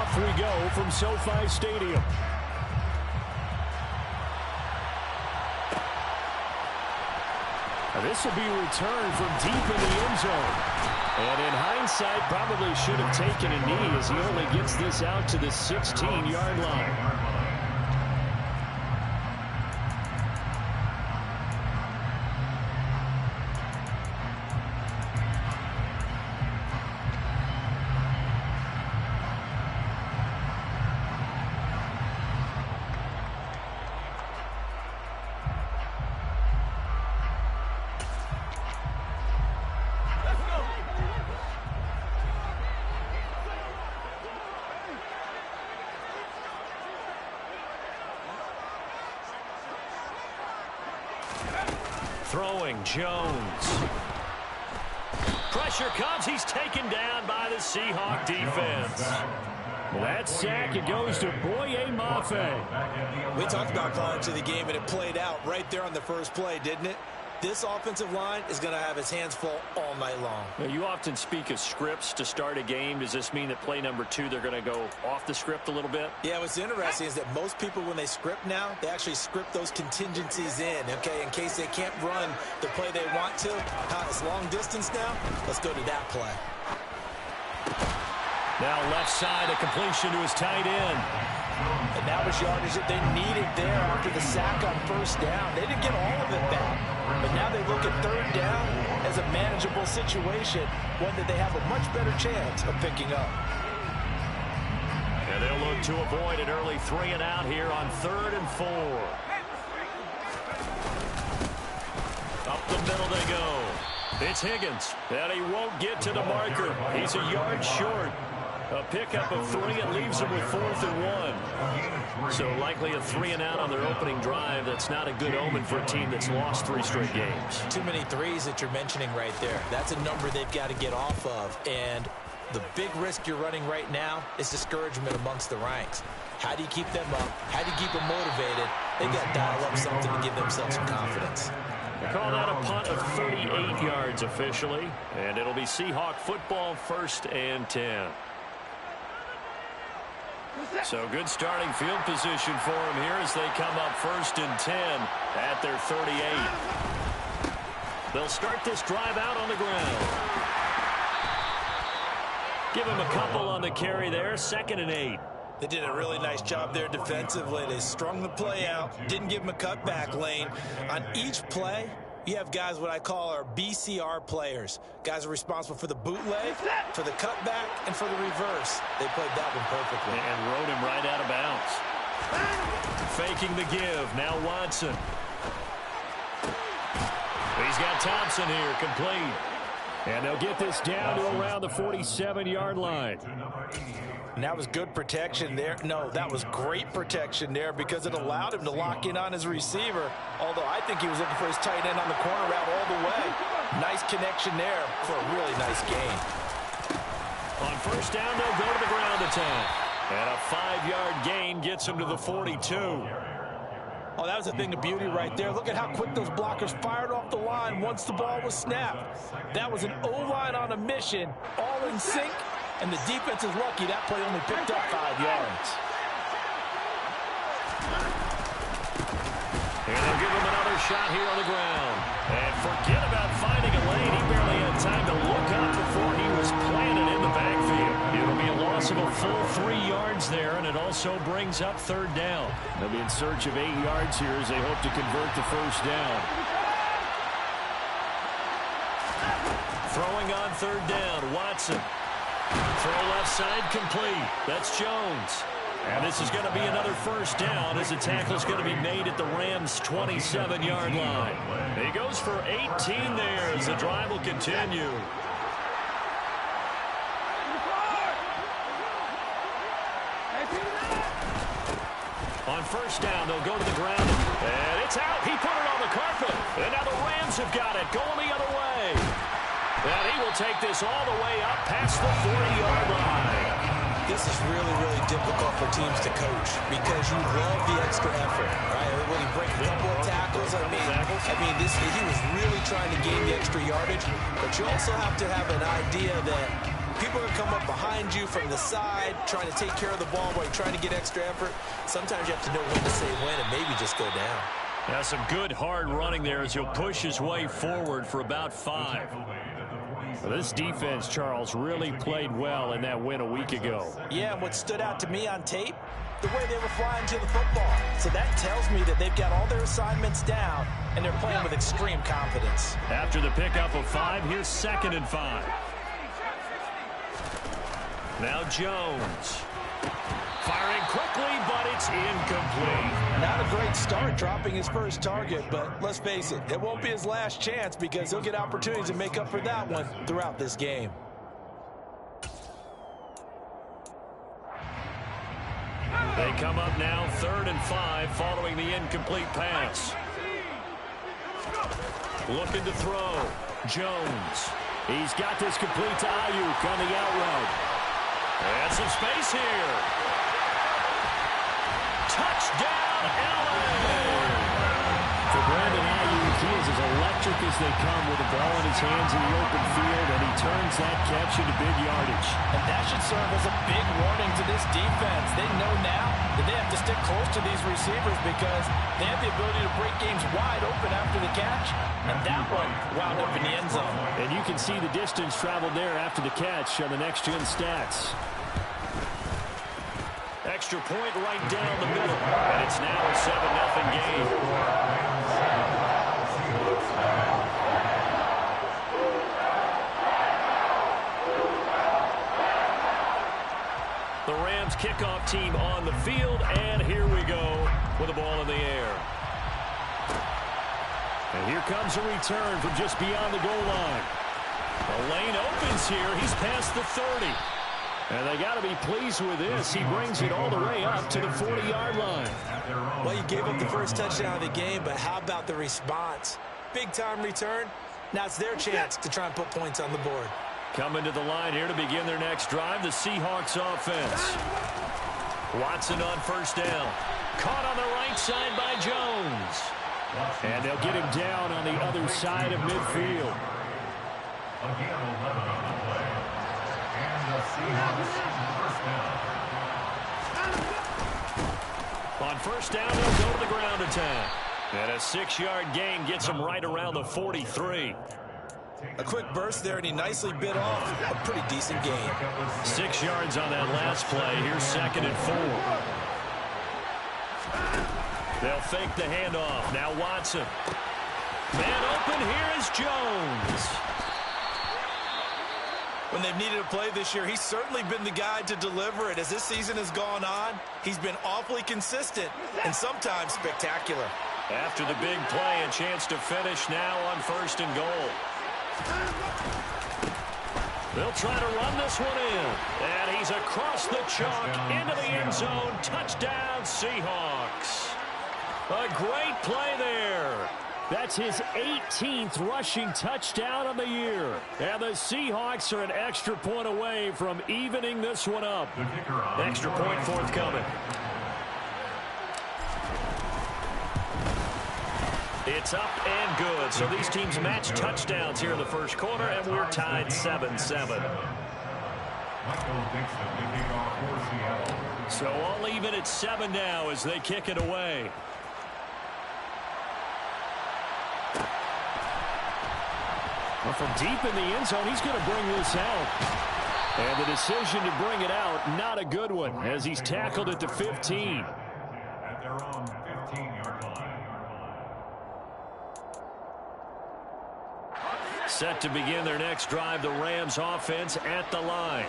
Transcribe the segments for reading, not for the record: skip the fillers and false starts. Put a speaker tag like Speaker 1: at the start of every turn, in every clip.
Speaker 1: Off we go from SoFi Stadium. This will be a return from deep in the end zone. And in hindsight, probably should have taken a knee as he only gets this out to the 16-yard line. Throwing Jones. Pressure comes. He's taken down by the Seahawk defense. That sack, it goes to Boye Mafe.
Speaker 2: We talked about going to the game, and it played out right there on the first play, didn't it? This offensive line is going to have his hands full all night long.
Speaker 1: Now, you often speak of scripts to start a game. Does this mean that play number 2, they're going to go off the script a little bit?
Speaker 2: Yeah, what's interesting is that most people, when they script now, they actually script those contingencies in, okay, in case they can't run the play they want to. It's long distance now. Let's go to that play.
Speaker 1: Now left side, a completion to his tight end.
Speaker 2: And that was yardage that they needed there after the sack on first down. They didn't get all of it back, but now they look at third down as a manageable situation, one that they have a much better chance of picking up.
Speaker 1: And they'll look to avoid an early 3 and out here on 3rd and 4. Up the middle they go. It's Higgins, and he won't get to the marker. He's a yard short. A pickup of 3 and leaves them with 4th and 1. So likely a 3 and out on their opening drive. That's not a good omen for a team that's lost 3 straight games.
Speaker 2: Too many threes that you're mentioning right there. That's a number they've got to get off of. And the big risk you're running right now is discouragement amongst the ranks. How do you keep them up? How do you keep them motivated? They got to dial up something to give themselves some confidence.
Speaker 1: They call that a punt of 38 yards officially. And it'll be Seahawk football, 1st and 10. So good starting field position for them here as they come up 1st and 10 at their 38. They'll start this drive out on the ground. Give him a couple on the carry there, 2nd and 8.
Speaker 2: They did a really nice job there defensively. They strung the play out, didn't give him a cutback lane. On each play, you have guys what I call our BCR players. Guys are responsible for the bootleg, for the cutback, and for the reverse. They played that one perfectly.
Speaker 1: And rode him right out of bounds. Faking the give. Now Watson. He's got Thompson here, complete. And they'll get this down to around the 47-yard line.
Speaker 2: And that was good protection there. No, that was great protection there because it allowed him to lock in on his receiver. Although I think he was looking for his tight end on the corner route all the way. Nice connection there for a really nice gain.
Speaker 1: On 1st down, they'll go to the ground attack. And a 5-yard gain gets him to the 42.
Speaker 2: Oh, that was a thing of beauty right there. Look at how quick those blockers fired off the line once the ball was snapped. That was an O-line on a mission, all in sync. And the defense is lucky that play only picked up 5 yards.
Speaker 1: And they'll give him another shot here on the ground. And forget about finding a lane. He barely had time to look up before he was planted in the backfield. It'll be a loss of a full 3 yards there, and it also brings up 3rd down. They'll be in search of 8 yards here as they hope to convert the 1st down. Throwing on 3rd down, Watson. Throw left side complete. That's Jones. And this is going to be another 1st down as the tackle's going to be made at the Rams' 27-yard line. He goes for 18 there as the drive will continue. On 1st down, they'll go to the ground. And it's out. He put it on the carpet. And now the Rams have got it going the other way. And he will take this all the way up past the 40-yard line.
Speaker 2: This is really, really difficult for teams to coach because you love the extra effort, right? When he breaks a couple of tackles, I mean, he was really trying to gain the extra yardage, but you also have to have an idea that people are going to come up behind you from the side, trying to take care of the ball while you're trying to get extra effort. Sometimes you have to know when to say when and maybe just go down.
Speaker 1: That's some good hard running there as he'll push his way forward for about 5. Well, this defense, Charles, really played well in that win a week ago.
Speaker 2: Yeah, and what stood out to me on tape, the way they were flying to the football. So that tells me that they've got all their assignments down, and they're playing with extreme confidence.
Speaker 1: After the pickup of 5, here's 2nd and 5. Now Jones. Firing quickly, but it's incomplete.
Speaker 2: Not a great start dropping his first target, but let's face it, it won't be his last chance because he'll get opportunities to make up for that one throughout this game.
Speaker 1: They come up now 3rd and 5 following the incomplete pass. Looking to throw. Jones. He's got this complete to Ayuk on the out route. And some space here. Touchdown, LA! For Brandon Ayuk, he is as electric as they come with the ball in his hands in the open field, and he turns that catch into big yardage.
Speaker 2: And that should serve as a big warning to this defense. They know now that they have to stick close to these receivers because they have the ability to break games wide open after the catch. And that one wound up in the end zone.
Speaker 1: And you can see the distance traveled there after the catch on the next-gen stats. Extra point right down the middle. And it's now a 7-0 game. The Rams kickoff team on the field, and here we go with the ball in the air. And here comes a return from just beyond the goal line. The lane opens here. He's past the 30. And they got to be pleased with this. He brings it all the way up to the 40-yard line.
Speaker 2: Well, you gave up the first touchdown of the game, but how about the response? Big-time return. Now it's their chance to try and put points on the board.
Speaker 1: Coming to the line here to begin their next drive, the Seahawks offense. Watson on first down. Caught on the right side by Jones. And they'll get him down on the other side of midfield. On first down, they'll go to the ground attack. And a 6-yard gain gets him right around the 43.
Speaker 2: A quick burst there, and he nicely bit off a pretty decent gain.
Speaker 1: 6 yards on that last play. Here's 2nd and 4. They'll fake the handoff. Now Watson. Man open, here is Jones.
Speaker 2: When they've needed a play this year, he's certainly been the guy to deliver it. As this season has gone on, he's been awfully consistent and sometimes spectacular.
Speaker 1: After the big play, a chance to finish now on 1st and goal. They'll try to run this one in. And he's across the chalk into the end zone. Touchdown, Seahawks. A great play there. That's his 18th rushing touchdown of the year. And the Seahawks are an extra point away from evening this one up. Extra point forthcoming. It's up and good. So these teams match touchdowns here in the first quarter, and we're tied 7-7. So all even at 7 now as they kick it away. Well, from deep in the end zone, he's going to bring this out. And the decision to bring it out, not a good one, as he's tackled at the 15.
Speaker 3: At their own 15-yard line.
Speaker 1: Set to begin their next drive, the Rams offense at the line.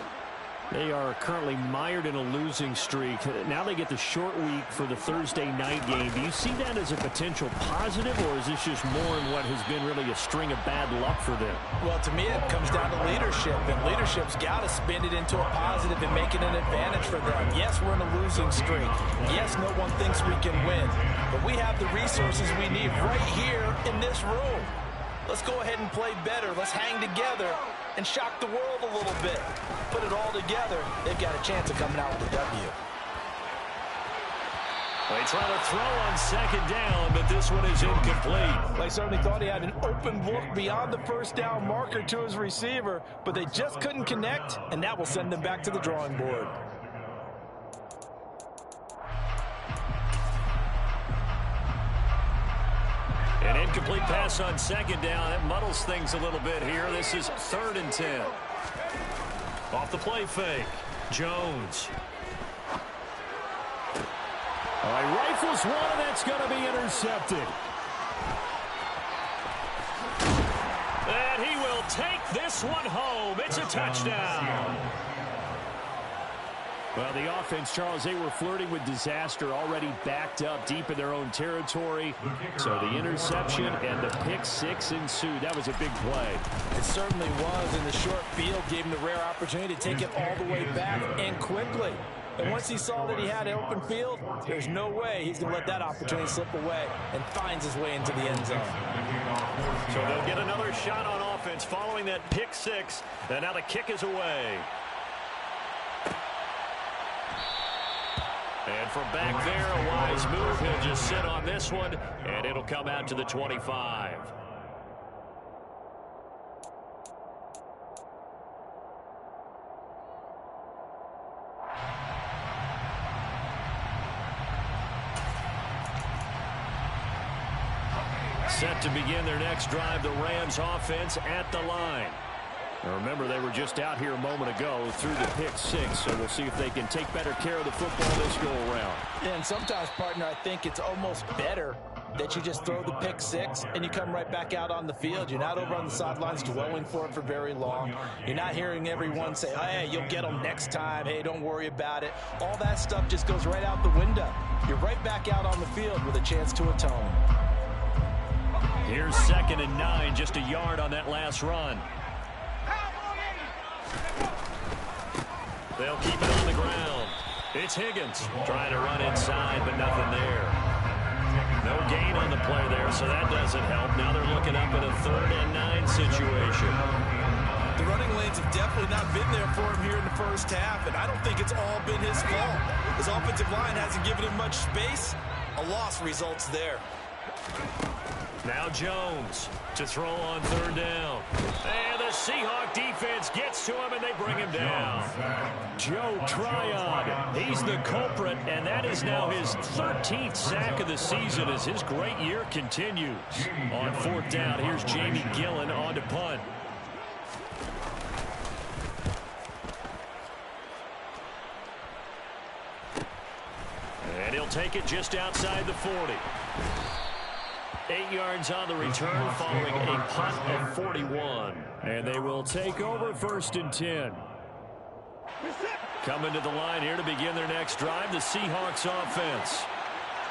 Speaker 1: They are currently mired in a losing streak. Now they get the short week for the Thursday night game. Do you see that as a potential positive, or is this just more in what has been really a string of bad luck for them?
Speaker 2: Well, to me, it comes down to leadership, and leadership's got to spin it into a positive and make it an advantage for them. Yes, we're in a losing streak. Yes, no one thinks we can win, but we have the resources we need right here in this room. Let's go ahead and play better. Let's hang together and shock the world a little bit. Put it all together, they've got a chance of coming out with a W.
Speaker 1: They try to throw on second down, but this one is incomplete.
Speaker 2: They certainly thought he had an open look beyond the first down marker to his receiver, but they just couldn't connect, and that will send them back to the drawing board.
Speaker 1: An incomplete pass on second down. It muddles things a little bit here. This is 3rd and 10. Off the play fake. Jones. All right, rifles one, and that's going to be intercepted. And he will take this one home. It's a touchdown. Well, the offense, Charles, they were flirting with disaster, already backed up deep in their own territory. So the interception and the pick six ensued. That was a big play.
Speaker 2: It certainly was, and the short field gave him the rare opportunity to take it all the way back and quickly. And once he saw that he had an open field, there's no way he's going to let that opportunity slip away, and finds his way into the end zone.
Speaker 1: So they'll get another shot on offense following that pick six, and now the kick is away. And from back there, a wise move. He'll just sit on this one, and it'll come out to the 25. Set to begin their next drive, the Rams offense at the line. Now remember, they were just out here a moment ago through the pick six, so we'll see if they can take better care of the football this go-around.
Speaker 2: Yeah, and sometimes, partner, I think it's almost better that you just throw the pick six and you come right back out on the field. You're not over on the sidelines dwelling for it for very long. You're not hearing everyone say, oh, hey, you'll get them next time. Hey, don't worry about it. All that stuff just goes right out the window. You're right back out on the field with a chance to atone.
Speaker 1: Here's 2nd and 9, just a yard on that last run. They'll keep it on the ground. It's Higgins trying to run inside, but nothing there. No gain on the play there, so that doesn't help. Now they're looking up at a 3rd and 9 situation.
Speaker 2: The running lanes have definitely not been there for him here in the first half, and I don't think it's all been his fault. His offensive line hasn't given him much space. A loss results there.
Speaker 1: Now Jones to throw on 3rd down. And the Seahawks defense gets to him, and they bring him down. Joe Tryon, he's the culprit, and that is now his 13th sack of the season as his great year continues. On 4th down, here's Jamie Gillen on to punt. And he'll take it just outside the 40. 8 yards on the return following a punt of 41. And they will take over 1st and 10. Coming to the line here to begin their next drive, the Seahawks offense.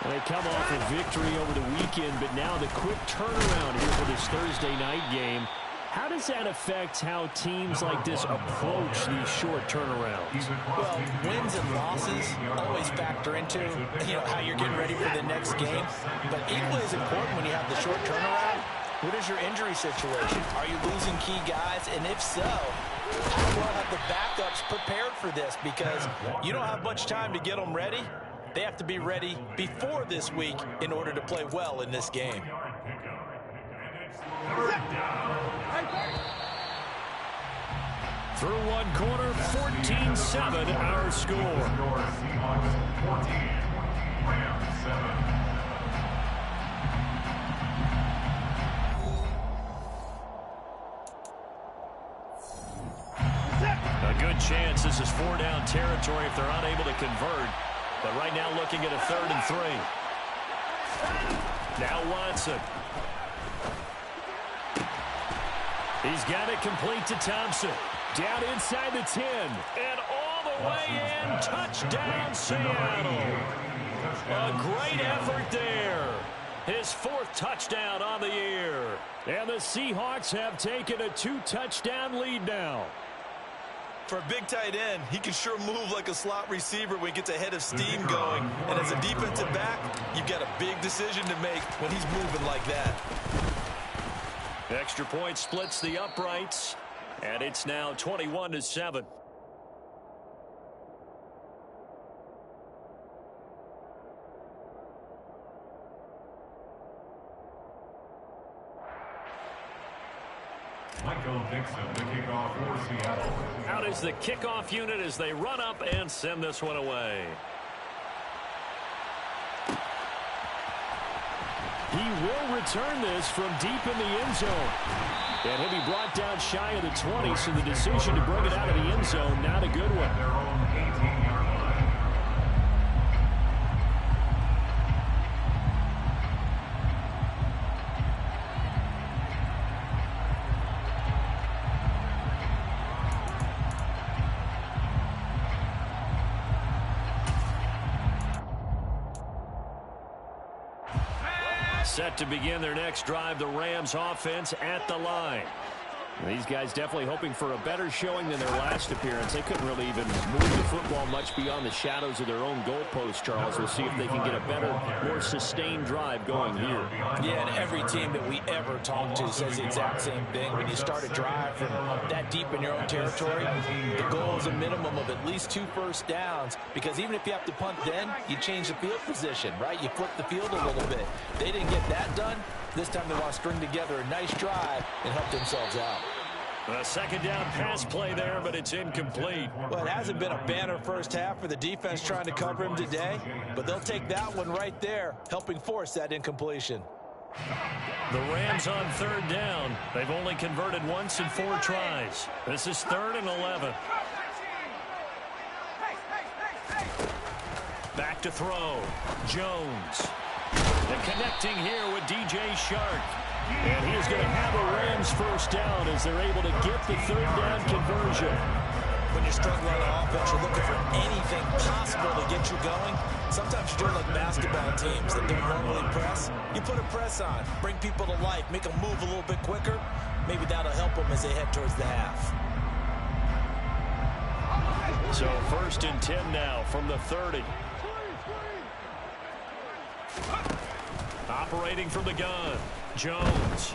Speaker 1: They come off a victory over the weekend, but now the quick turnaround here for this Thursday night game. How does that affect how teams like this approach these short turnarounds?
Speaker 2: Well, wins and losses always factor into, how you're getting ready for the next game. But equally as important when you have the short turnaround, what is your injury situation? Are you losing key guys? And if so, how well have the backups prepared for this? Because you don't have much time to get them ready. They have to be ready before this week in order to play well in this game.
Speaker 1: Through one quarter, 14-7 our score. A good chance this is 4-down territory if they're unable to convert. But right now looking at a 3rd and 3. Now Watson. He's got it complete to Thompson. Down inside the 10. And all the way in. Touchdown, Seattle. A great effort there. His 4th touchdown on the year. And the Seahawks have taken a 2-touchdown lead now.
Speaker 2: For a big tight end, he can sure move like a slot receiver when he gets a head of steam going. And as a defensive back, you've got a big decision to make when he's moving like that.
Speaker 1: Extra point splits the uprights, and it's now 21-7.
Speaker 3: Michael Dixon, the kickoff for Seattle.
Speaker 1: Out is the kickoff unit as they run up and send this one away. He will return this from deep in the end zone. And he'll be brought down shy of the 20, so the decision to bring it out of the end zone, not a good one.
Speaker 3: Their own 18-yard line.
Speaker 1: Set to begin their next drive, the Rams offense at the line. These guys definitely hoping for a better showing than their last appearance. They couldn't really even move the football much beyond the shadows of their own goalpost, Charles. We'll see if they can get a better, more sustained drive going here.
Speaker 2: Yeah, and every team that we ever talk to says the exact same thing. When you start a drive from that deep in your own territory, the goal is a minimum of at least 2 first downs, because even if you have to punt then, you change the field position, right? You flip the field a little bit. They didn't get that done. This time they want to string together a nice drive and help themselves out.
Speaker 1: A second down pass play there, but it's incomplete.
Speaker 2: Well, it hasn't been a banner first half for the defense trying to cover him today, but they'll take that one right there, helping force that incompletion.
Speaker 1: The Rams on third down. They've only converted once in 4 tries. This is 3rd and 11. Back to throw. Jones. And connecting here with DJ Shark. And he is going to have a Rams first down as they're able to get the 3rd down conversion.
Speaker 2: When you're struggling on offense, you're looking for anything possible to get you going. Sometimes you're doing like basketball teams that don't normally press. You put a press on, bring people to life, make them move a little bit quicker. Maybe that'll help them as they head towards the half.
Speaker 1: So 1st and 10 now from the 30. Operating from the gun, Jones.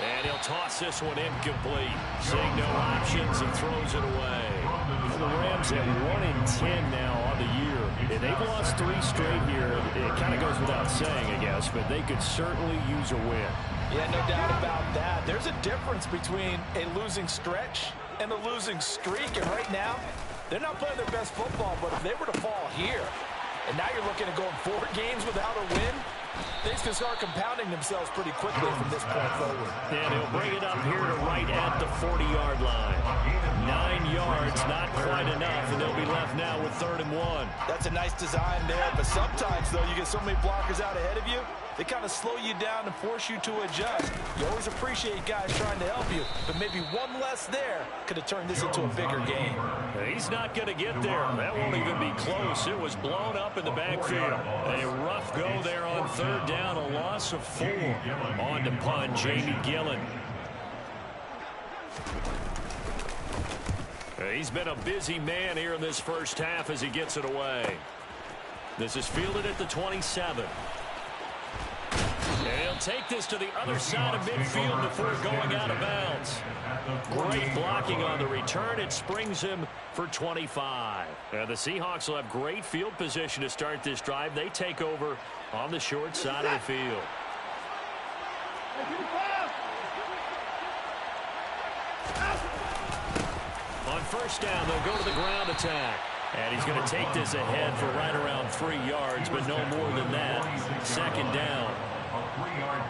Speaker 1: And he'll toss this one incomplete. Seeing no options and throws it away. Well, the Rams at 1-10 now on the year. And they've lost 3 straight here. It kind of goes without saying, I guess, but they could certainly use a win.
Speaker 2: Yeah, no doubt about that. There's a difference between a losing stretch and a losing streak. And right now, they're not playing their best football, but if they were to fall here, and now you're looking at going 4 games without a win, things can start compounding themselves pretty quickly from this point forward.
Speaker 1: And he'll bring it up here to right at the 40-yard line. 9 yards, not quite enough, and they'll be left now with 3rd and 1.
Speaker 2: That's a nice design there, but sometimes, though, you get so many blockers out ahead of you, they kind of slow you down and force you to adjust. You always appreciate guys trying to help you, but maybe one less there could have turned this into a bigger game.
Speaker 1: He's not going to get there. That won't even be close. It was blown up in the backfield. A rough go there on 3rd down, a loss of 4. On to punt, Jamie Gillen. He's been a busy man here in this first half as he gets it away. This is fielded at the 27. And he'll take this to the other side of midfield before going out of bounds. Great blocking on the return. It springs him for 25. And the Seahawks will have great field position to start this drive. They take over on the short side of the field. On 1st down, they'll go to the ground attack. And he's going to take this ahead for right around 3 yards, but no more than that. 2nd down.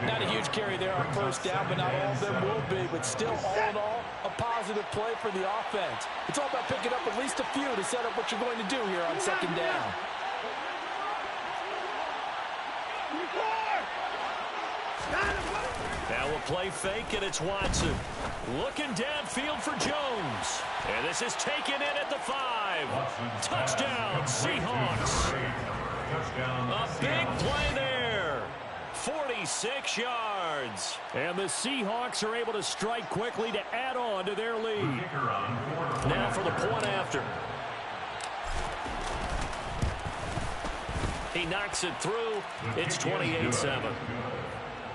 Speaker 2: Not a huge carry there on 1st down, but not all of them will be. But still, all in all, a positive play for the offense. It's all about picking up at least a few to set up what you're going to do here on 2nd down.
Speaker 1: Now we'll play fake, and it's Watson. Looking downfield for Jones. And this is taken in at the 5. Touchdown, Seahawks. A big play there. 46 yards. And the Seahawks are able to strike quickly to add on to their lead. Now for the point after. He knocks it through. It's 28-7.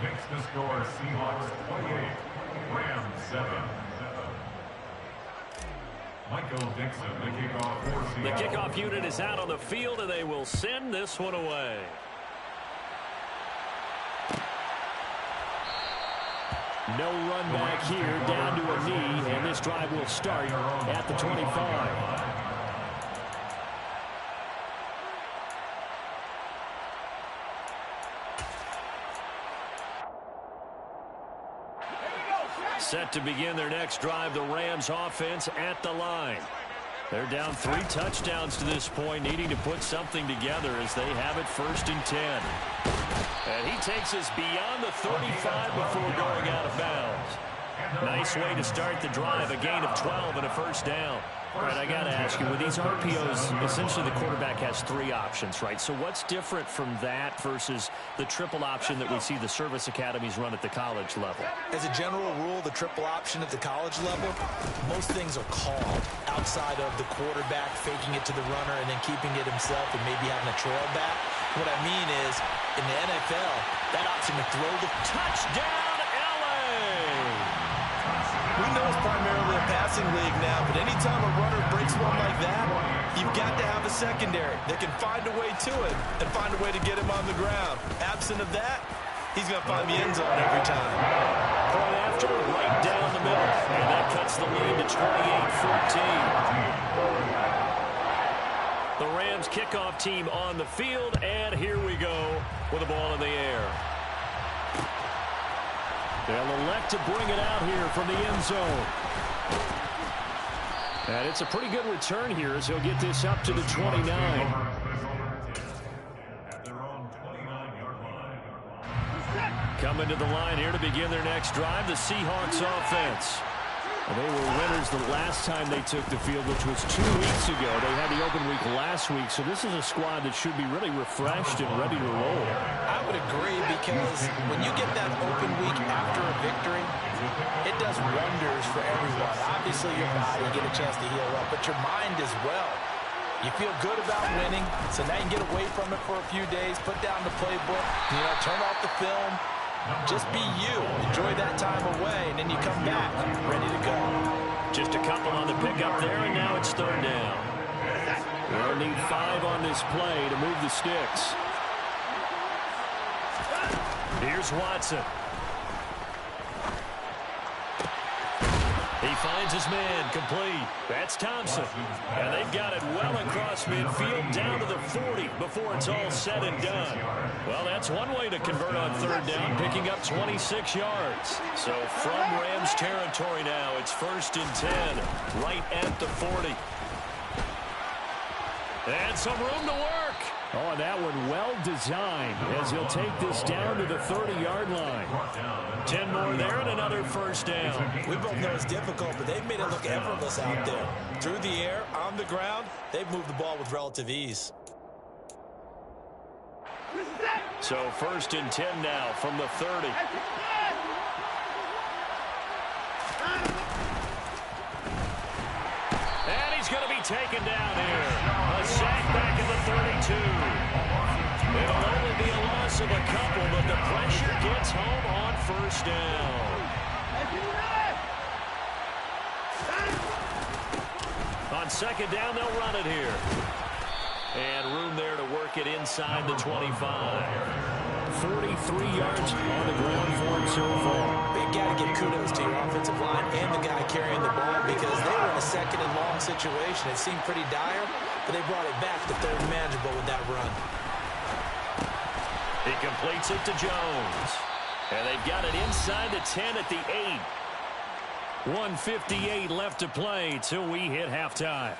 Speaker 3: Makes the score Seahawks 28, Rams 7. Michael Dixon, the kickoff for Seattle.
Speaker 1: The kickoff unit is out on the field, and they will send this one away. No run back here, down to a knee, and this drive will start at the 25. Set to begin their next drive, the Rams offense at the line. They're down 3 touchdowns to this point, needing to put something together as they have it 1st and 10. And he takes us beyond the 35 before going out of bounds. Nice way to start the drive, a gain of 12 and a 1st down. All right, I got to ask you, with these RPOs, essentially the quarterback has 3 options, right? So what's different from that versus the triple option that we see the service academies run at the college level?
Speaker 2: As a general rule, the triple option at the college level, most things are called outside of the quarterback faking it to the runner and then keeping it himself and maybe having a trail back. What I mean is, in the NFL, that option to throw the
Speaker 1: touchdown,
Speaker 2: we know it's primarily a passing league now, but anytime a runner breaks one like that, you've got to have a secondary that can find a way to it and find a way to get him on the ground. Absent of that, he's going to find the end zone every time.
Speaker 1: Point after, right down the middle, and that cuts the lead to 28-14. The Rams kickoff team on the field, and here we go with the ball in the air. They'll elect to bring it out here from the end zone. And it's a pretty good return here as he'll get this up to the 29. Coming to the line here to begin their next drive, the Seahawks offense. They were winners the last time they took the field, which was 2 weeks ago. They had the open week last week, so this is a squad that should be really refreshed and ready to roll.
Speaker 2: I would agree, because when you get that open week after a victory, it does wonders for everyone. Obviously, your body, you get a chance to heal up, but your mind as well. You feel good about winning, so now you can get away from it for a few days, put down the playbook, turn off the film. Just be you. Enjoy that time away, and then you come back ready to go.
Speaker 1: Just a couple on the pickup there, and now it's 3rd down. They'll need 5 on this play to move the sticks. Here's Watson. He finds his man, complete. That's Thompson. And they've got it well across midfield, down to the 40 before it's all said and done. Well, that's one way to convert on 3rd down, picking up 26 yards. So from Rams territory now, it's 1st and 10, right at the 40. And some room to work. Oh, and that one well designed as he'll take this down to the 30-yard line. 10 more there and another 1st down.
Speaker 2: We both know it's difficult, but they've made it look effortless out there. Through the air, on the ground, they've moved the ball with relative ease.
Speaker 1: So 1st and 10 now from the 30. And he's going to be taken down here. A sack back at the 32. It'll only be a loss of a couple, but the pressure gets home on 1st down. On 2nd down, they'll run it here. And room there to work it inside the 25. 43 yards on the ground for him so far.
Speaker 2: Big got to give kudos to your offensive line and the guy carrying the ball, because they were in a 2nd and long situation. It seemed pretty dire, but they brought it back to 3rd and manageable with that run.
Speaker 1: He completes it to Jones. And they've got it inside the 10 at the 8. 1:58 left to play till we hit halftime.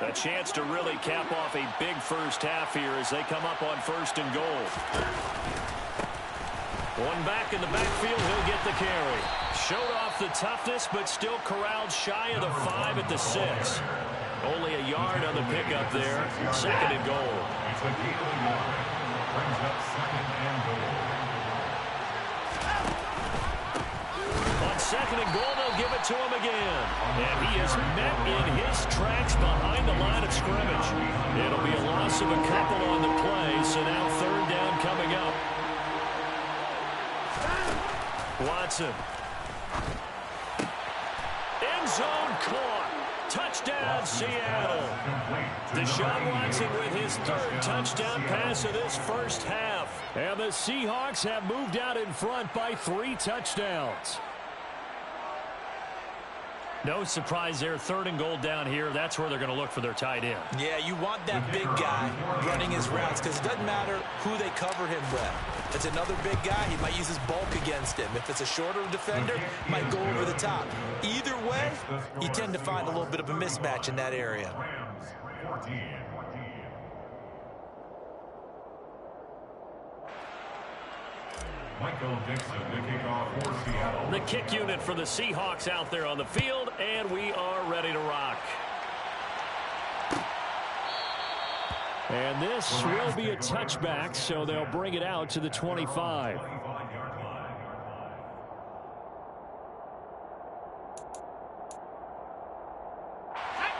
Speaker 1: A chance to really cap off a big first half here as they come up on 1st and goal. One back in the backfield, he'll get the carry. Showed off the toughness, but still corralled shy of the 5 at the 6. Only a yard on the pickup there. 2nd and goal. On 2nd and goal, they'll give it to him again. And he is met in his tracks behind the line of scrimmage. It'll be a loss of a couple on the play, so now 3rd down coming up. Watson. End zone caught. Touchdown, Seattle. Deshaun Watson with his 3rd touchdown pass of this first half. And the Seahawks have moved out in front by 3 touchdowns. No surprise there, 3rd and goal down here. That's where they're going to look for their tight end.
Speaker 2: Yeah, you want that big guy running his routes because it doesn't matter who they cover him with. If it's another big guy, he might use his bulk against him. If it's a shorter defender, he might go over the top. Either way, you tend to find a little bit of a mismatch in that area.
Speaker 1: The kick unit for the Seahawks out there on the field, and we are ready to rock. And this will be a touchback, so they'll bring it out to the 25.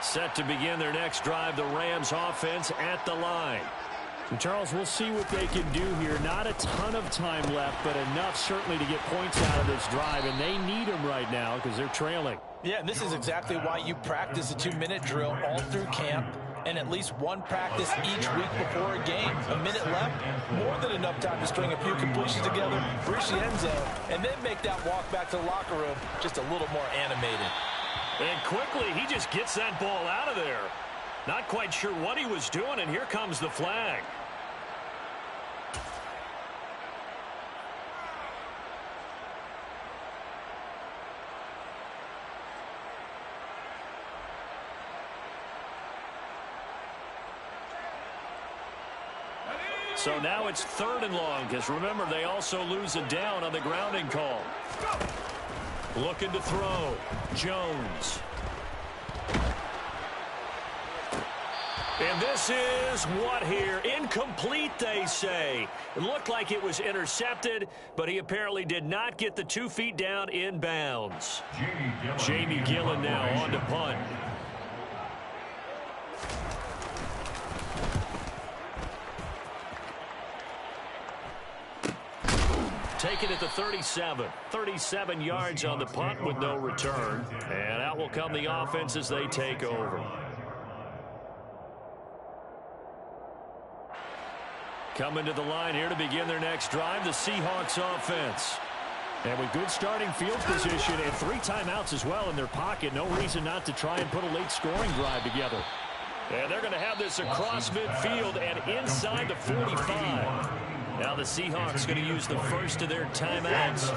Speaker 1: Set to begin their next drive, the Rams offense at the line. And Charles, we'll see what they can do here. Not a ton of time left, but enough certainly to get points out of this drive, and they need them right now because they're trailing.
Speaker 2: Yeah, and this is exactly why you practice a 2-minute drill all through camp and at least one practice each week before a game. A minute left, more than enough time to string a few completions together, reach the end zone, and then make that walk back to the locker room just a little more animated.
Speaker 1: And quickly, he just gets that ball out of there. Not quite sure what he was doing, and here comes the flag. So now it's 3rd and long, because remember, they also lose a down on the grounding call. Looking to throw. Jones. And this is what here? Incomplete, they say. It looked like it was intercepted, but he apparently did not get the 2 feet down in bounds. Jamie Gillen now on to punt. Taken at the 37. 37 yards on the punt with no return. And out will come the offense as they take over. Coming to the line here to begin their next drive, the Seahawks offense. And with good starting field position and 3 timeouts as well in their pocket, no reason not to try and put a late scoring drive together. And they're going to have this across midfield and inside the 45. Now the Seahawks going to use the first of their timeouts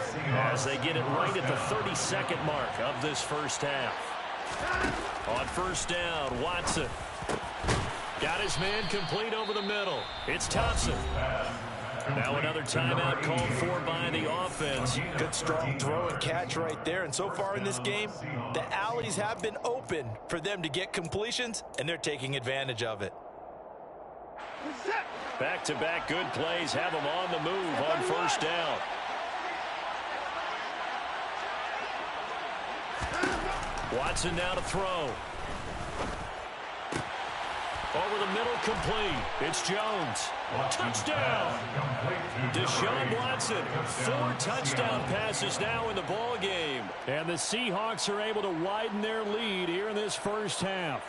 Speaker 1: as they get it right at the 32nd mark of this first half. On first down, Watson. Got his man complete over the middle. It's Thompson. Now another timeout called for by the offense.
Speaker 2: Good strong throw and catch right there. And so far in this game, the alleys have been open for them to get completions, and they're taking advantage of it.
Speaker 1: Back-to-back good plays have them on the move on first down. Watson now to throw. Over the middle, complete. It's Jones. Touchdown. Deshaun Watson, 4 touchdown passes now in the ball game. And the Seahawks are able to widen their lead here in this first half.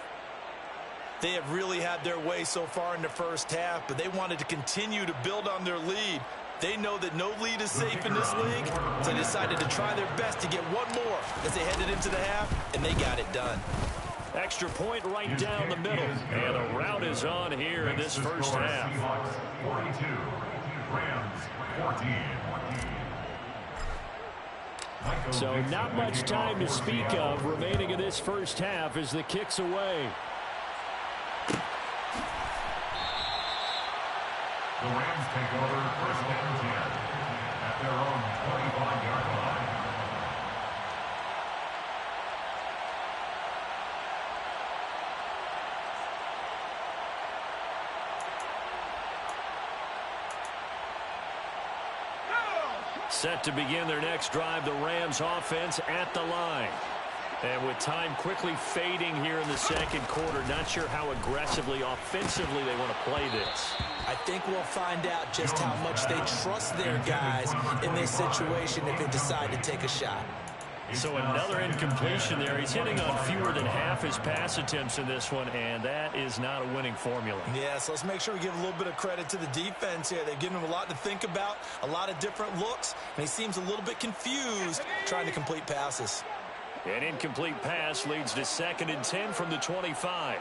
Speaker 2: They have really had their way so far in the first half, but they wanted to continue to build on their lead. They know that no lead is safe in this league, so they decided to try their best to get one more as they headed into the half, and they got it done.
Speaker 1: Extra point right down the middle. And a rout is on here in this first half.
Speaker 3: 42, Rams 14.
Speaker 1: So not much time to speak of remaining in this first half as the kick's away.
Speaker 3: The Rams take over first and 10 at their own 25-yard line.
Speaker 1: Set to begin their next drive, the Rams offense at the line. And with time quickly fading here in the second quarter, not sure how aggressively, offensively they want to play this.
Speaker 2: I think we'll find out just how much they trust their guys in this situation if they decide to take a shot.
Speaker 1: So another incompletion there. He's hitting on fewer than half his pass attempts in this one, and that is not a winning formula.
Speaker 2: Yeah, so let's make sure we give a little bit of credit to the defense here. They've given him a lot to think about, a lot of different looks, and he seems a little bit confused trying to complete passes.
Speaker 1: An incomplete pass leads to 2nd and 10 from the 25.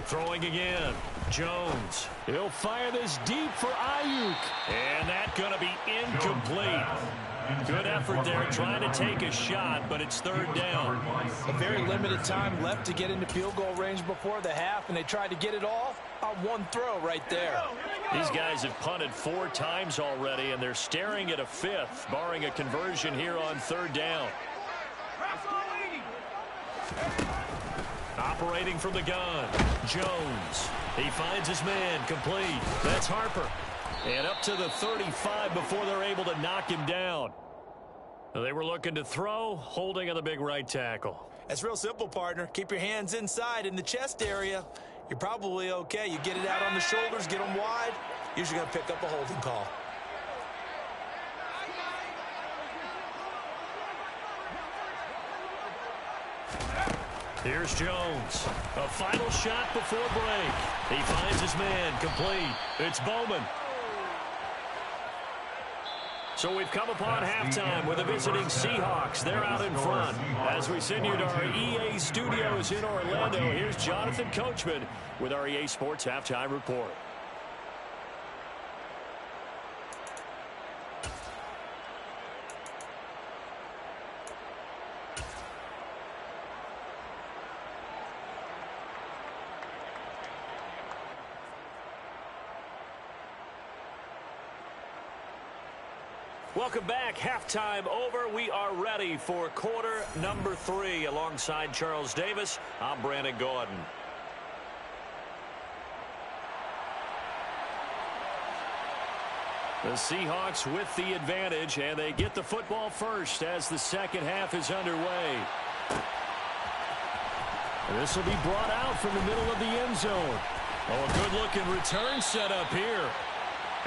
Speaker 1: Throwing again. Jones. He'll fire this deep for Ayuk. And that's going to be incomplete. Good effort there trying to take a shot, but it's 3rd down.
Speaker 2: A very limited time left to get into field goal range before the half, and they tried to get it all on one throw right there.
Speaker 1: These guys have punted 4 times already, and they're staring at a 5th, barring a conversion here on 3rd down. Operating from the gun, Jones. He finds his man, complete. That's Harper. And up to the 35 before they're able to knock him down. They were looking to throw, holding on the big right tackle.
Speaker 2: It's real simple, partner. Keep your hands inside in the chest area. You're probably okay. You get it out on the shoulders, get them wide. Usually going to pick up a holding call.
Speaker 1: Here's Jones. A final shot before break. He finds his man, complete. It's Bowman. So we've come upon halftime with the visiting Seahawks. They're out in front. As we send you to our EA studios in Orlando, here's Jonathan Coachman with our EA Sports Halftime Report. Welcome back. Halftime over. We are ready for quarter number 3. Alongside Charles Davis, I'm Brandon Gordon. The Seahawks with the advantage, and they get the football first as the second half is underway. This will be brought out from the middle of the end zone. Oh, a good-looking return set up here.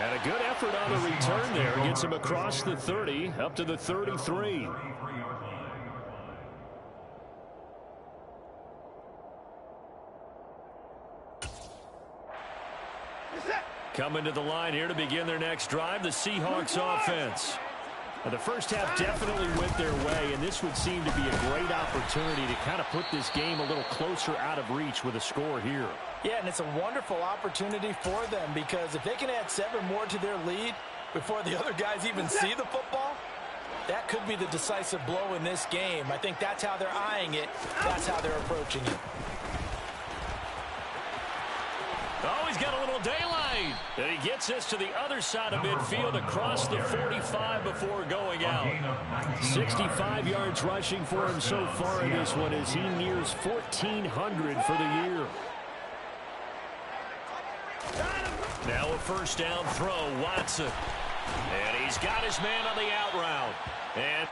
Speaker 1: And a good effort on the return there. Gets him across the 30, up to the 33. Coming to the line here to begin their next drive, the Seahawks offense. Now, the first half definitely went their way, and this would seem to be a great opportunity to kind of put this game a little closer out of reach with a score here.
Speaker 2: Yeah, and it's a wonderful opportunity for them because if they can add 7 more to their lead before the other guys even see the football, that could be the decisive blow in this game. I think that's how they're eyeing it. That's how they're approaching it.
Speaker 1: Oh, he's got a little daylight. And he gets this to the other side of midfield across the 45 before going out. 65 yards rushing for him so far in this one as he nears 1,400 for the year. Now a first down throw, Watson. And he's got his man on the out route. And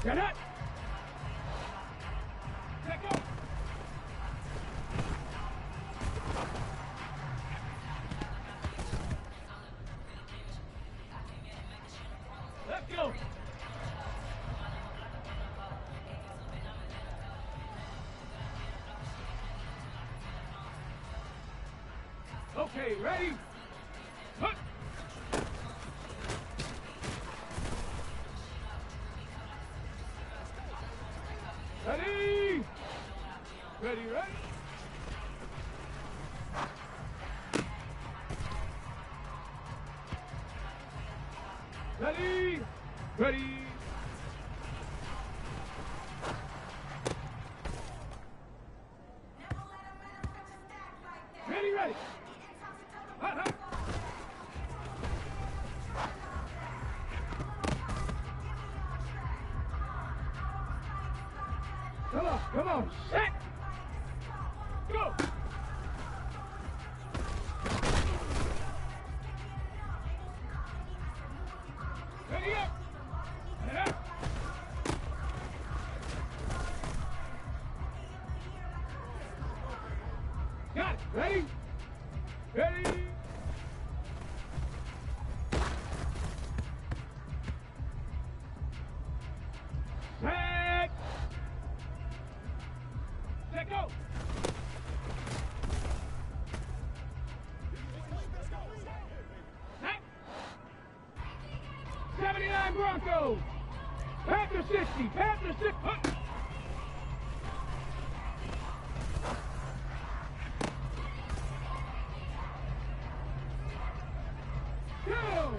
Speaker 4: Get it. Let go. Let's go. Okay, ready? Hut. Ready? Ready, ready? Ready? Ready? Ready, ready? Hut, hut. Come on, set! Go! Ready up! Head up! Got it! Ready? Ready? Set! Let go! Set! 79 Broncos! Panther 60! Panther 60! Huh. Go!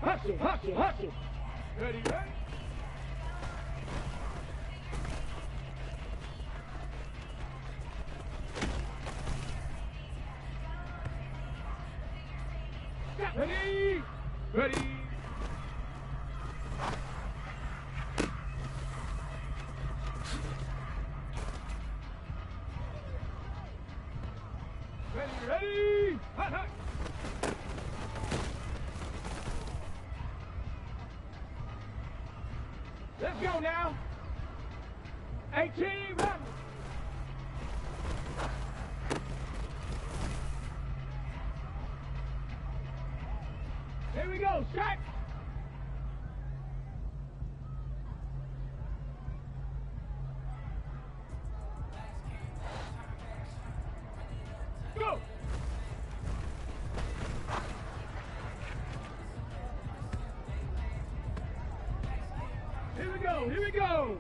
Speaker 4: Hustle, hustle, hustle! Ready, ready? Ready? Ready? Ready, ready? Hut, hut. Let's go now. 18, run. Here we go, strike! Go! Here we go, here we go!